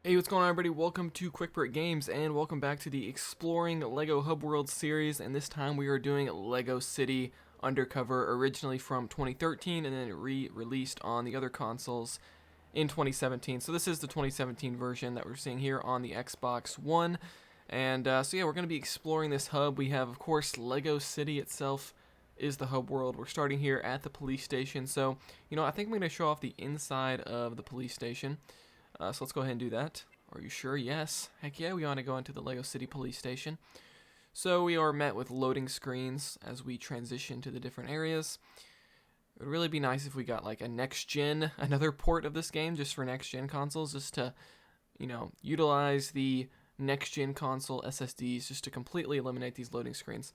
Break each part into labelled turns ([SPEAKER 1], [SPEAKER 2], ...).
[SPEAKER 1] Hey, what's going on, everybody? Welcome to Quick Break Games, and welcome back to the Exploring LEGO Hub World series. And this time we are doing LEGO City Undercover, originally from 2013, and then re-released on the other consoles in 2017. So this is the 2017 version that we're seeing here on the Xbox One. And so yeah, we're going to be exploring this hub. We have, of course, LEGO City itself is the hub world. We're starting here at the police station. So, I think I'm going to show off the inside of the police station. So let's go ahead and do that. Are you sure? Yes. Heck yeah, we want to go into the LEGO City Police Station. So we are met with loading screens as we transition to the different areas. It would really be nice if we got like a next-gen, another port of this game just for next-gen consoles, just to, utilize the next-gen console SSDs just to completely eliminate these loading screens.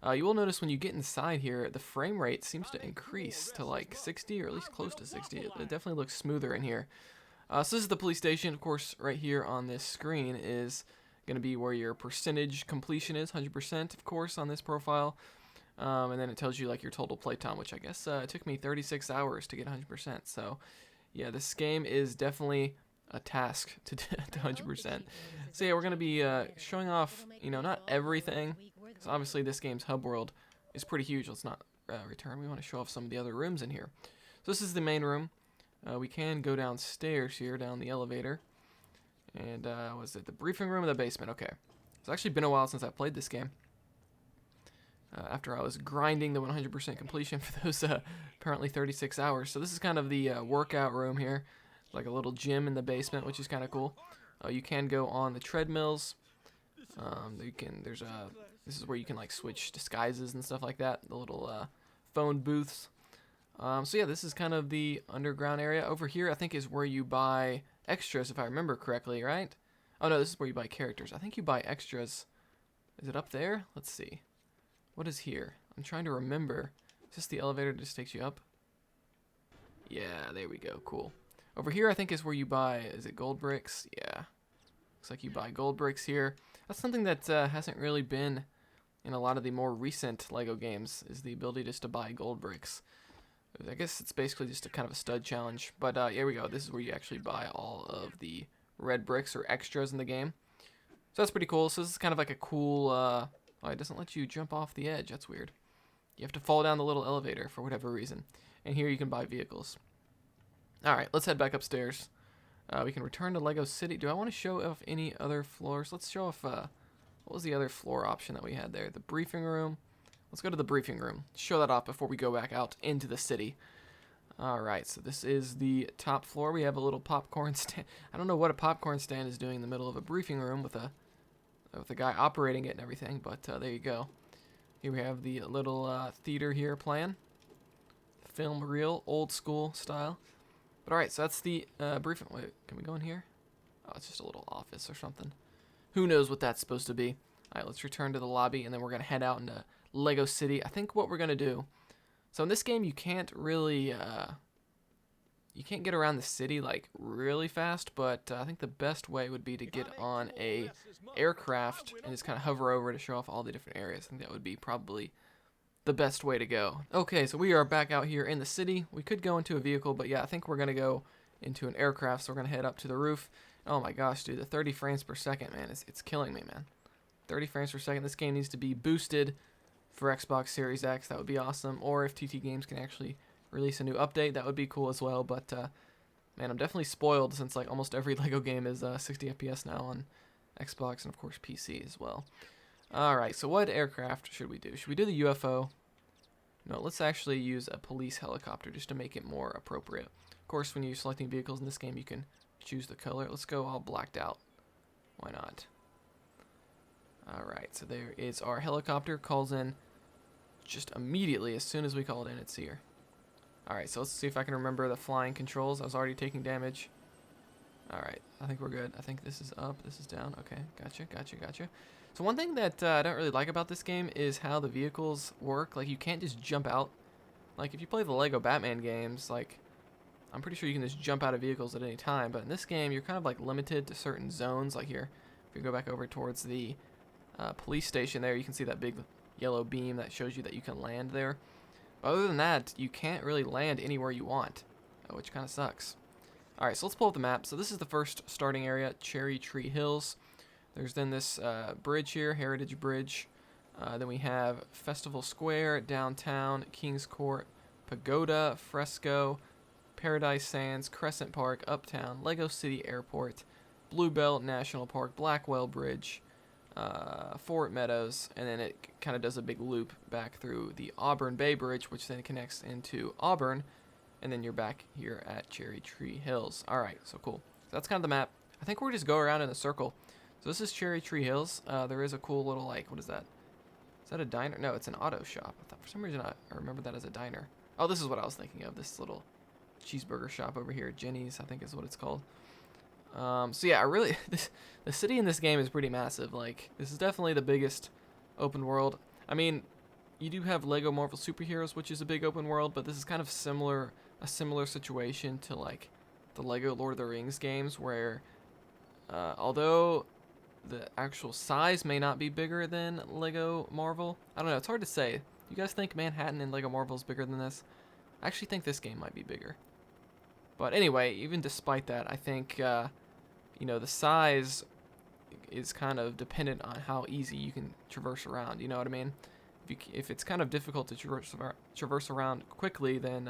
[SPEAKER 1] You will notice when you get inside here, the frame rate seems to increase to like 60, or at least close to 60. It definitely looks smoother in here. So this is the police station. Of course, right here on this screen is going to be where your percentage completion is, 100%, of course, on this profile. And then it tells you like your total playtime, which I guess it took me 36 hours to get 100%. So yeah, this game is definitely a task to 100%. So yeah, we're going to be showing off, not everything. So obviously this game's hub world is pretty huge. Let's not return. We want to show off some of the other rooms in here. So this is the main room. We can go downstairs here, down the elevator. And was it the briefing room or the basement? Okay. It's actually been a while since I played this game. After I was grinding the 100% completion for those apparently 36 hours. So this is kind of the workout room here. Like a little gym in the basement, which is kind of cool. You can go on the treadmills. This is where you can like switch disguises and stuff like that. The little phone booths. So yeah, this is kind of the underground area. Over here, I think, is where you buy extras, if I remember correctly, right? Oh no, this is where you buy characters. I think you buy extras. Is it up there? Let's see. What is here? I'm trying to remember. Is this the elevator that just takes you up? Yeah, there we go. Cool. Over here, I think, is where you buy, is it gold bricks? Yeah. Looks like you buy gold bricks here. That's something that hasn't really been in a lot of the more recent LEGO games, is the ability just to buy gold bricks. I guess it's basically just a kind of a stud challenge. But here we go. This is where you actually buy all of the red bricks or extras in the game. So that's pretty cool. So this is kind of like a cool... oh, it doesn't let you jump off the edge. That's weird. You have to fall down the little elevator for whatever reason. And here you can buy vehicles. Alright, let's head back upstairs. We can return to LEGO City. Do I want to show off any other floors? Let's show off... what was the other floor option that we had there? The briefing room. Let's go to the briefing room. Show that off before we go back out into the city. Alright, so this is the top floor. We have a little popcorn stand. I don't know what a popcorn stand is doing in the middle of a briefing room with a guy operating it and everything, but there you go. Here we have the little theater here playing. Film reel, old school style. But alright, so that's the briefing. Wait, can we go in here? Oh, it's just a little office or something. Who knows what that's supposed to be. Alright, let's return to the lobby, and then we're going to head out into LEGO City. I think what we're going to do... So in this game, you can't really... you can't get around the city, like, really fast, but I think the best way would be to get on a aircraft and just kind of hover over to show off all the different areas. I think that would be probably the best way to go. Okay, so we are back out here in the city. We could go into a vehicle, but yeah, I think we're going to go into an aircraft, so we're going to head up to the roof. Oh my gosh, dude, the 30 frames per second, man, it's killing me, man. 30 frames per second. This game needs to be boosted for Xbox Series X. That would be awesome. Or if TT Games can actually release a new update, that would be cool as well. But man, I'm definitely spoiled since like almost every LEGO game is 60 FPS now on Xbox and of course PC as well. Alright, so what aircraft should we do? Should we do the UFO? No, let's actually use a police helicopter just to make it more appropriate. Of course, when you're selecting vehicles in this game, you can choose the color. Let's go all blacked out. Why not? Alright, so there is our helicopter. Calls in just immediately as soon as we call it in. It's here. Alright, so let's see if I can remember the flying controls. I was already taking damage. Alright, I think we're good. I think this is up, this is down. Okay, gotcha. So one thing that I don't really like about this game is how the vehicles work. Like, you can't just jump out. Like, if you play the LEGO Batman games, like, I'm pretty sure you can just jump out of vehicles at any time. But in this game, you're kind of, like, limited to certain zones. Like here, if you go back over towards the police station there, you can see that big yellow beam that shows you that you can land there. But other than that, you can't really land anywhere you want, which kind of sucks. All right, so let's pull up the map. So this is the first starting area, Cherry Tree Hills. There's then this bridge here, Heritage Bridge. Then we have Festival Square, Downtown, Kings Court, Pagoda, Fresco, Paradise Sands, Crescent Park, Uptown, Lego City Airport, Bluebell National Park, Blackwell Bridge, Fort Meadows, and then it kind of does a big loop back through the Auburn Bay Bridge, which then connects into Auburn, and then you're back here at Cherry Tree Hills. All right, so cool. So that's kind of the map. I think we'll just go around in a circle. So this is Cherry Tree Hills. There is a cool little, like, what is that? Is that a diner? No, it's an auto shop. I thought for some reason I remember that as a diner. Oh, this is what I was thinking of. This little cheeseburger shop over here, Jenny's, I think is what it's called. So yeah, the city in this game is pretty massive. Like, this is definitely the biggest open world. I mean, you do have Lego Marvel Superheroes, which is a big open world, but this is kind of a similar situation to like the Lego Lord of the Rings games, where although the actual size may not be bigger than Lego Marvel, I don't know. It's hard to say. You guys think Manhattan and Lego Marvel is bigger than this? I actually think this game might be bigger. But anyway, even despite that, I think, you know, the size is kind of dependent on how easy you can traverse around. You know what I mean? If it's kind of difficult to traverse around quickly, then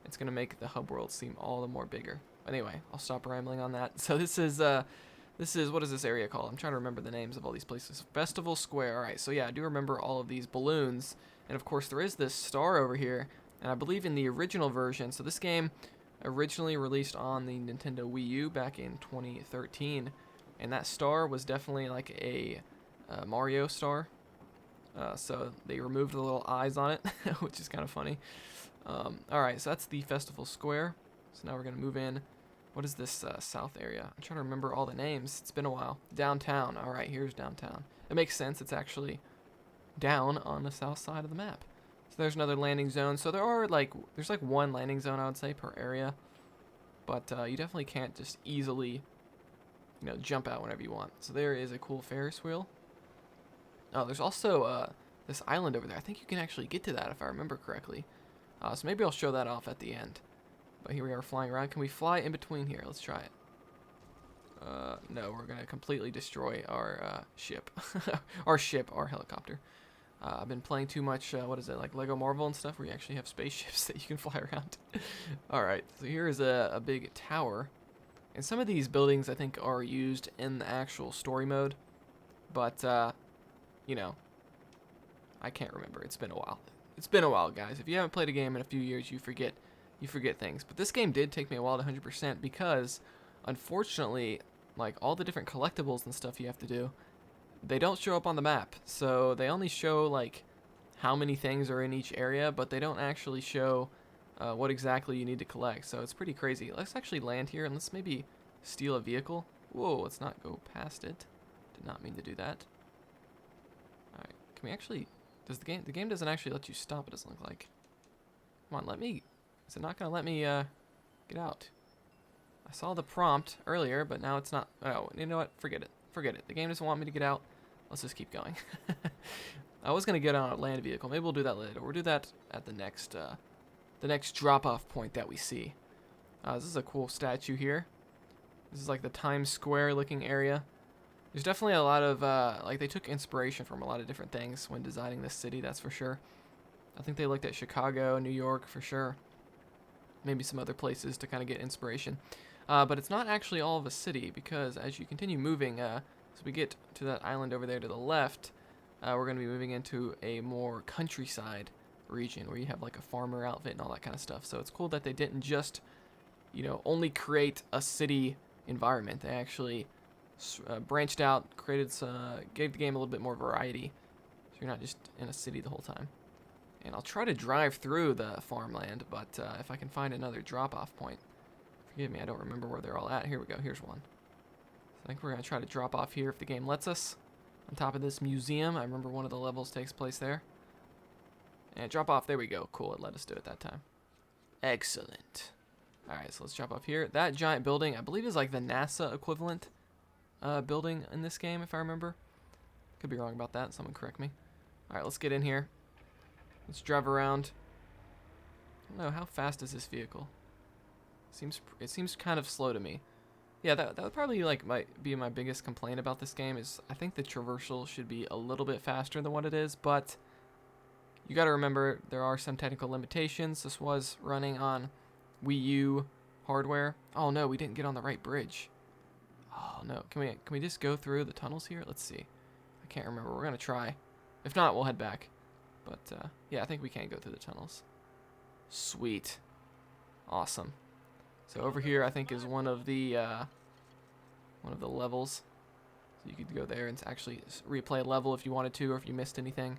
[SPEAKER 1] it's going to make the hub world seem all the more bigger. Anyway, I'll stop rambling on that. So this is, what is this area called? I'm trying to remember the names of all these places. Festival Square. All right, so yeah, I do remember all of these balloons. And of course, there is this star over here. And I believe in the original version, so this game originally released on the Nintendo Wii U back in 2013, and that star was definitely like a Mario star. So they removed the little eyes on it, which is kind of funny. Alright, so that's the Festival Square. So now we're going to move in. What is this south area? I'm trying to remember all the names. It's been a while. Downtown. Alright, here's downtown. It makes sense. It's actually down on the south side of the map. So there's another landing zone. So there's like one landing zone, I would say, per area. But you definitely can't just easily, you know, jump out whenever you want. So there is a cool Ferris wheel. Oh, there's also this island over there. I think you can actually get to that if I remember correctly. So maybe I'll show that off at the end. But here we are flying around. Can we fly in between here? Let's try it. No, we're going to completely destroy our ship. Our helicopter. I've been playing too much, what is it, like Lego Marvel and stuff, where you actually have spaceships that you can fly around. Alright, so here is a big tower. And some of these buildings, I think, are used in the actual story mode. But, you know, I can't remember. It's been a while. It's been a while, guys. If you haven't played a game in a few years, you forget things. But this game did take me a while to 100% because, unfortunately, like, all the different collectibles and stuff you have to do, they don't show up on the map. So they only show like how many things are in each area, but they don't actually show what exactly you need to collect. So it's pretty crazy. Let's actually land here and let's maybe steal a vehicle. Whoa, let's not go past it. Did not mean to do that. Alright, can we actually, the game doesn't actually let you stop, it doesn't look like. Come on, is it not gonna let me get out? I saw the prompt earlier, but now it's not. Oh, you know what, forget it. The game doesn't want me to get out. Let's just keep going. I was gonna get on a land vehicle. Maybe we'll do that later. We'll do that at the next drop-off point that we see. This is a cool statue here. This is like the Times Square looking area. There's definitely a lot of like they took inspiration from a lot of different things when designing this city. That's for sure. I think they looked at Chicago, New York for sure. Maybe some other places to kind of get inspiration. But it's not actually all of a city, because as you continue moving, so we get to that island over there to the left, we're going to be moving into a more countryside region where you have like a farmer outfit and all that kind of stuff. So it's cool that they didn't just, you know, only create a city environment. They actually branched out, gave the game a little bit more variety. So you're not just in a city the whole time. And I'll try to drive through the farmland, but if I can find another drop-off point. Forgive me, I don't remember where they're all at. Here we go, here's one. I think we're going to try to drop off here if the game lets us. On top of this museum, I remember one of the levels takes place there. And drop off, there we go. Cool, it let us do it that time. Excellent. Alright, so let's drop off here. That giant building, I believe, is like the NASA equivalent building in this game, if I remember. Could be wrong about that, someone correct me. Alright, let's get in here. Let's drive around. I don't know, how fast is this vehicle? It seems kind of slow to me. Yeah, that would probably like might be my biggest complaint about this game is I think the traversal should be a little bit faster than what it is, but you got to remember there are some technical limitations. This was running on Wii U hardware. Oh no, we didn't get on the right bridge. Oh no, can we just go through the tunnels here? Let's see. I can't remember. We're gonna try. If not, we'll head back. But yeah, I think we can go through the tunnels. Sweet, awesome. So over here, I think is one of the levels. So you could go there and actually replay a level if you wanted to, or if you missed anything.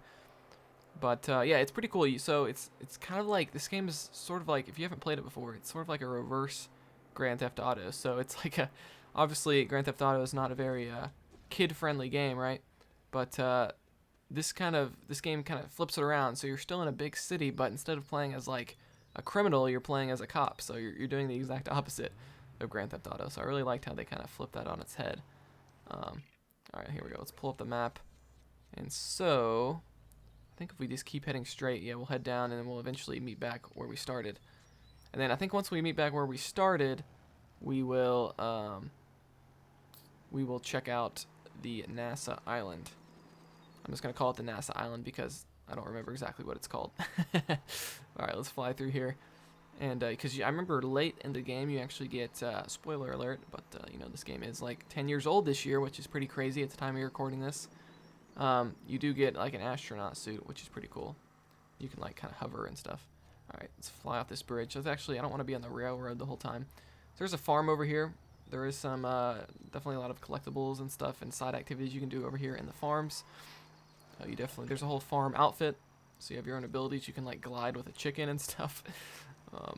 [SPEAKER 1] But yeah, it's pretty cool. So it's kind of like, this game is sort of like, if you haven't played it before, it's sort of like a reverse Grand Theft Auto. So it's like obviously Grand Theft Auto is not a very kid-friendly game, right? But this game kind of flips it around. So you're still in a big city, but instead of playing as like a criminal, you're playing as a cop. So you're doing the exact opposite of Grand Theft Auto. So I really liked how they kind of flipped that on its head. All right, here we go. Let's pull up the map. And so I think if we just keep heading straight, yeah, we'll head down and then we'll eventually meet back where we started. And then I think once we meet back where we started, we will check out the NASA Island. I'm just gonna call it the NASA Island because I don't remember exactly what it's called. All right, let's fly through here. And because I remember late in the game you actually get, spoiler alert, but you know, this game is like 10 years old this year, which is pretty crazy at the time of recording this. You do get like an astronaut suit, which is pretty cool. You can like kind of hover and stuff. All right, let's fly off this bridge. That's actually, I don't want to be on the railroad the whole time. So there's a farm over here. There is some definitely a lot of collectibles and stuff and side activities you can do over here in the farms. There's a whole farm outfit, so you have your own abilities. You can like glide with a chicken and stuff. So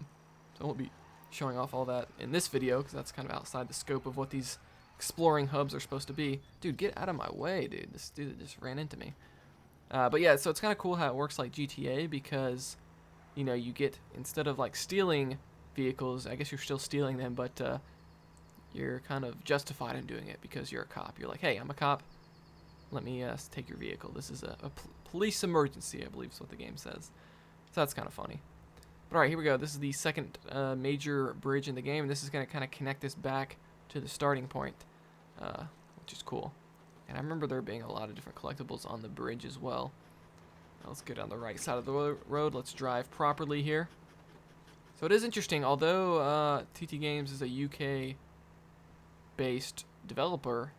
[SPEAKER 1] I won't be showing off all that in this video because that's kind of outside the scope of what these exploring hubs are supposed to be. Dude, get out of my way, dude. This dude just ran into me. But yeah, so it's kind of cool how it works like GTA because, you know, you get, instead of like stealing vehicles, I guess you're still stealing them, but you're kind of justified in doing it because you're a cop. You're like, hey, I'm a cop. Let me take your vehicle. This is a police emergency, I believe is what the game says. So that's kind of funny. But alright, here we go. This is the second major bridge in the game, and this is going to kind of connect us back to the starting point, which is cool. And I remember there being a lot of different collectibles on the bridge as well. Now let's go down the right side of the road. Let's drive properly here. So it is interesting, although TT Games is a UK-based developer,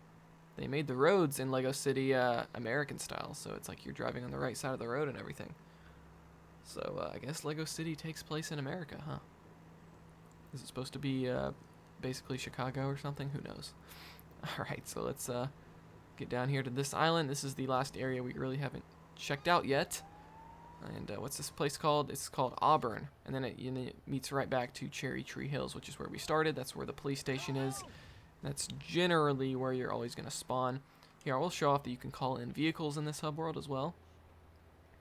[SPEAKER 1] they made the roads in Lego City American style, so it's like you're driving on the right side of the road and everything. So I guess Lego City takes place in America, huh? Is it supposed to be basically Chicago or something? Who knows? Alright, so let's get down here to this island. This is the last area we really haven't checked out yet. And what's this place called? It's called Auburn. And then it meets right back to Cherry Tree Hills, which is where we started. That's where the police station is. That's generally where you're always going to spawn. Here, I will show off that you can call in vehicles in this hub world as well.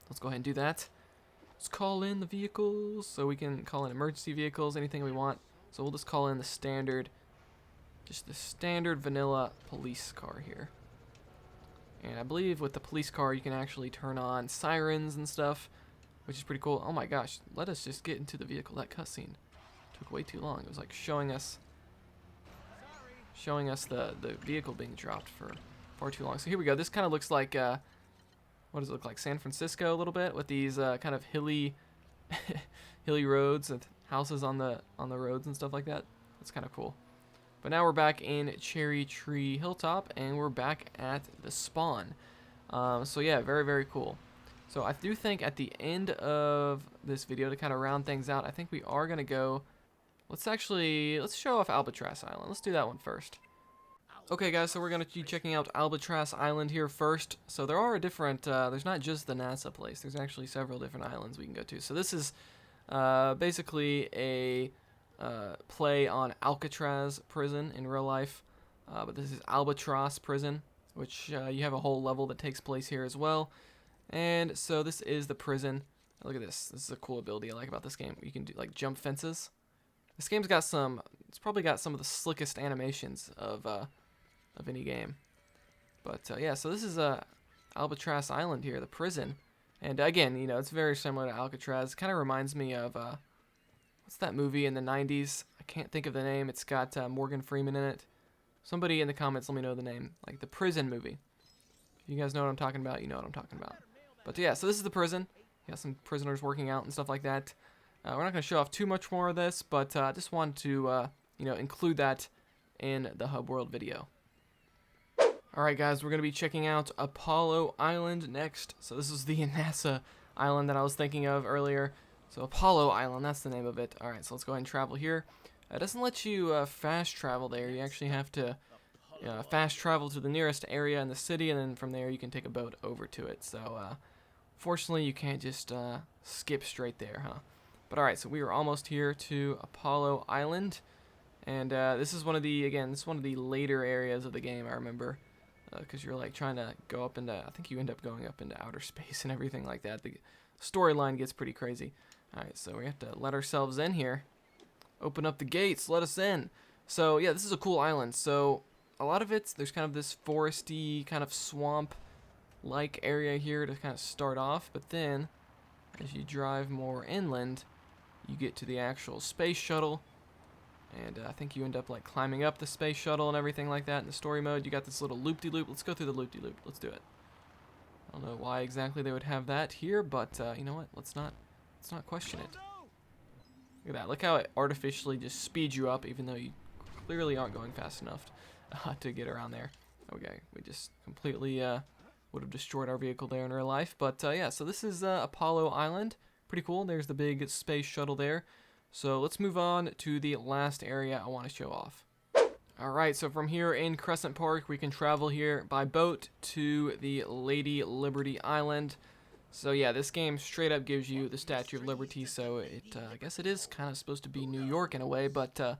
[SPEAKER 1] Let's go ahead and do that. Let's call in the vehicles. So we can call in emergency vehicles, anything we want. So we'll just call in the standard, just the standard vanilla police car here. And I believe with the police car, you can actually turn on sirens and stuff, which is pretty cool. Oh my gosh, let us just get into the vehicle. That cutscene took way too long. It was like showing us the vehicle being dropped for far too long. So here we go. This kind of looks like, what does it look like? San Francisco a little bit with these kind of hilly roads and houses on the roads and stuff like that. That's kind of cool. But now we're back in Cherry Tree Hilltop and we're back at the spawn. So yeah, very, very cool. So I do think at the end of this video, to kind of round things out, I think we are going to go, let's show off Albatross Island. Let's do that one first. Okay guys, so we're going to be checking out Albatross Island here first. So there are different, there's not just the NASA place, there's actually several different islands we can go to. So this is basically a play on Alcatraz prison in real life, but this is Albatross prison, which you have a whole level that takes place here as well. And so this is the prison. Look at this. This is a cool ability I like about this game. You can do like jump fences. This game's got it's probably got some of the slickest animations of any game. But yeah, so this is Albatross Island here, the prison. And again, you know, it's very similar to Alcatraz. It kind of reminds me of what's that movie in the 90s? I can't think of the name. It's got Morgan Freeman in it. Somebody in the comments let me know the name. Like the prison movie. If you guys know what I'm talking about, you know what I'm talking about. But yeah, so this is the prison. You got some prisoners working out and stuff like that. We're not going to show off too much more of this, but I just wanted to, include that in the Hub World video. Alright guys, we're going to be checking out Apollo Island next. So this is the NASA island that I was thinking of earlier. So Apollo Island, that's the name of it. Alright, so let's go ahead and travel here. It doesn't let you fast travel there. You actually have to fast travel to the nearest area in the city, and then from there you can take a boat over to it. So fortunately you can't just skip straight there, huh? But alright, so we are almost here to Apollo Island. And this is one of the later areas of the game, I remember. Because you're like trying to go up into, I think you end up going up into outer space and everything like that. The storyline gets pretty crazy. Alright, so we have to let ourselves in here. Open up the gates, let us in. So yeah, this is a cool island. So a lot of there's kind of this foresty, kind of swamp-like area here to kind of start off. But then, as you drive more inland, you get to the actual space shuttle. And I think you end up like climbing up the space shuttle and everything like that in the story mode. You got this little loop-de-loop. Let's go through the loop-de-loop. Let's do it. I don't know why exactly they would have that here, but you know what? Let's not question it. Look at that. Look how it artificially just speeds you up, even though you clearly aren't going fast enough to get around there. Okay, we just completely would have destroyed our vehicle there in real life. But yeah, so this is Apollo Island. Pretty cool. There's the big space shuttle there. So let's move on to the last area I want to show off. Alright, so from here in Crescent Park, we can travel here by boat to the Lady Liberty Island. So yeah, this game straight up gives you the Statue of Liberty, so I guess it is kind of supposed to be New York in a way, but it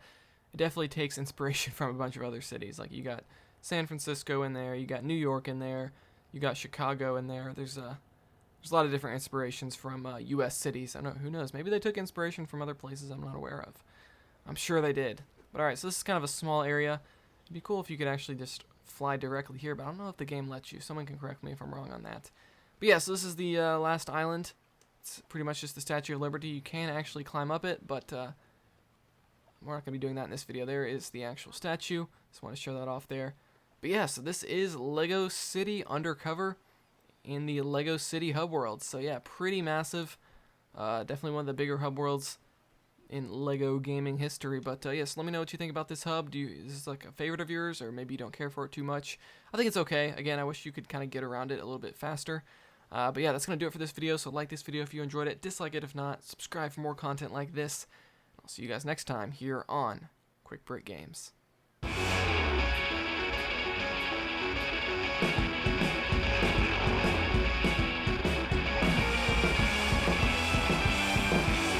[SPEAKER 1] definitely takes inspiration from a bunch of other cities. Like you got San Francisco in there, you got New York in there, you got Chicago in there. There's a lot of different inspirations from U.S. cities. I don't know, who knows? Maybe they took inspiration from other places I'm not aware of. I'm sure they did. But alright, so this is kind of a small area. It'd be cool if you could actually just fly directly here, but I don't know if the game lets you. Someone can correct me if I'm wrong on that. But yeah, so this is the last island. It's pretty much just the Statue of Liberty. You can actually climb up it, but we're not going to be doing that in this video. There is the actual statue. Just want to show that off there. But yeah, so this is Lego City Undercover in the Lego City Hub World. So yeah, pretty massive. Definitely one of the bigger hub worlds in Lego gaming history. But yes, let me know what you think about this hub. Is this like a favorite of yours, or maybe you don't care for it too much? I think it's okay. Again, I wish you could kind of get around it a little bit faster. But yeah, that's going to do it for this video. So like this video if you enjoyed it, dislike it if not, subscribe for more content like this. I'll see you guys next time here on Quick Break Games.